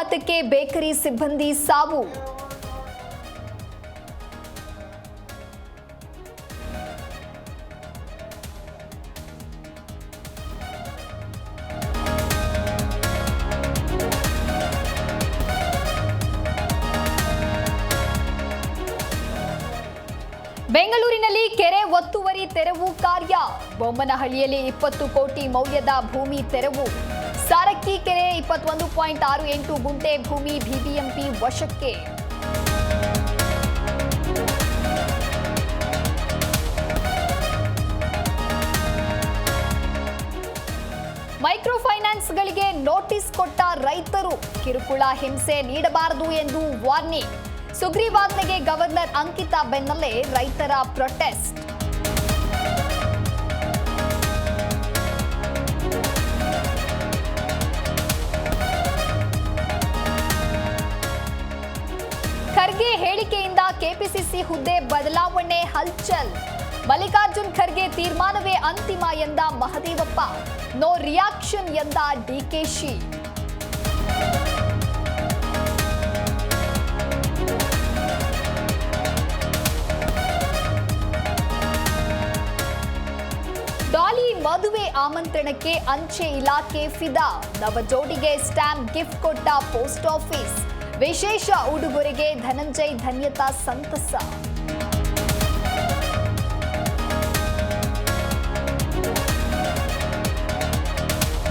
ಅಪಘಾತಕ್ಕೆ ಬೇಕರಿ ಸಿಬ್ಬಂದಿ ಸಾವು. ಬೆಂಗಳೂರಿನಲ್ಲಿ ಕೆರೆ ಒತ್ತುವರಿ ತೆರವು ಕಾರ್ಯ. ಬೊಮ್ಮನಹಳ್ಳಿಯಲ್ಲಿ 20 ಕೋಟಿ ಮೌಲ್ಯದ ಭೂಮಿ ತೆರವು. ಸಾರಕ್ಕಿ ಕೆರೆ 21.68 ಗುಂಟೆ ಭೂಮಿ ಬಿಬಿಎಂಪಿ ವಶಕ್ಕೆ. ಮೈಕ್ರೋ ಫೈನಾನ್ಸ್ಗಳಿಗೆ ನೋಟಿಸ್ ಕೊಟ್ಟ ರೈತರು. ಕಿರುಕುಳ ಹಿಂಸೆ ನೀಡಬಾರದು ಎಂದು ವಾರ್ನಿಂಗ್. ಸುಗ್ರೀವಾಜ್ಞೆಗೆ ಗವರ್ನರ್ ಅಂಕಿತಾ ಬೆನ್ನಲ್ಲೇ ರೈತರ ಪ್ರೊಟೆಸ್ಟ್. ಖರ್ಗೆ ಹೇಳಿಕೆಯಿಂದ ಕೆಪಿಸಿಸಿ ಹುದ್ದೆ ಬದಲಾವಣೆ ಹಲ್ಚಲ್. ಮಲ್ಲಿಕಾರ್ಜುನ್ ಖರ್ಗೆ ತೀರ್ಮಾನವೇ ಅಂತಿಮ ಎಂದ ಮಹದೇವಪ್ಪ. ನೋ ರಿಯಾಕ್ಷನ್ ಎಂದ ಡಿಕೆಶಿ. ಡಾಲಿ ಮದುವೆ ಆಮಂತ್ರಣಕ್ಕೆ ಅಂಚೆ ಇಲಾಖೆ ಫಿದಾ. ನವ ಜೋಡಿಗೆ ಸ್ಟ್ಯಾಂಪ್ ಗಿಫ್ಟ್ ಕೊಟ್ಟ ಪೋಸ್ಟ್ ಆಫೀಸ್. ವಿಶೇಷ ಉಡುಗೊರೆಗೆ ಧನಂಜಯ್ ಧನ್ಯತಾ ಸಂತಸ.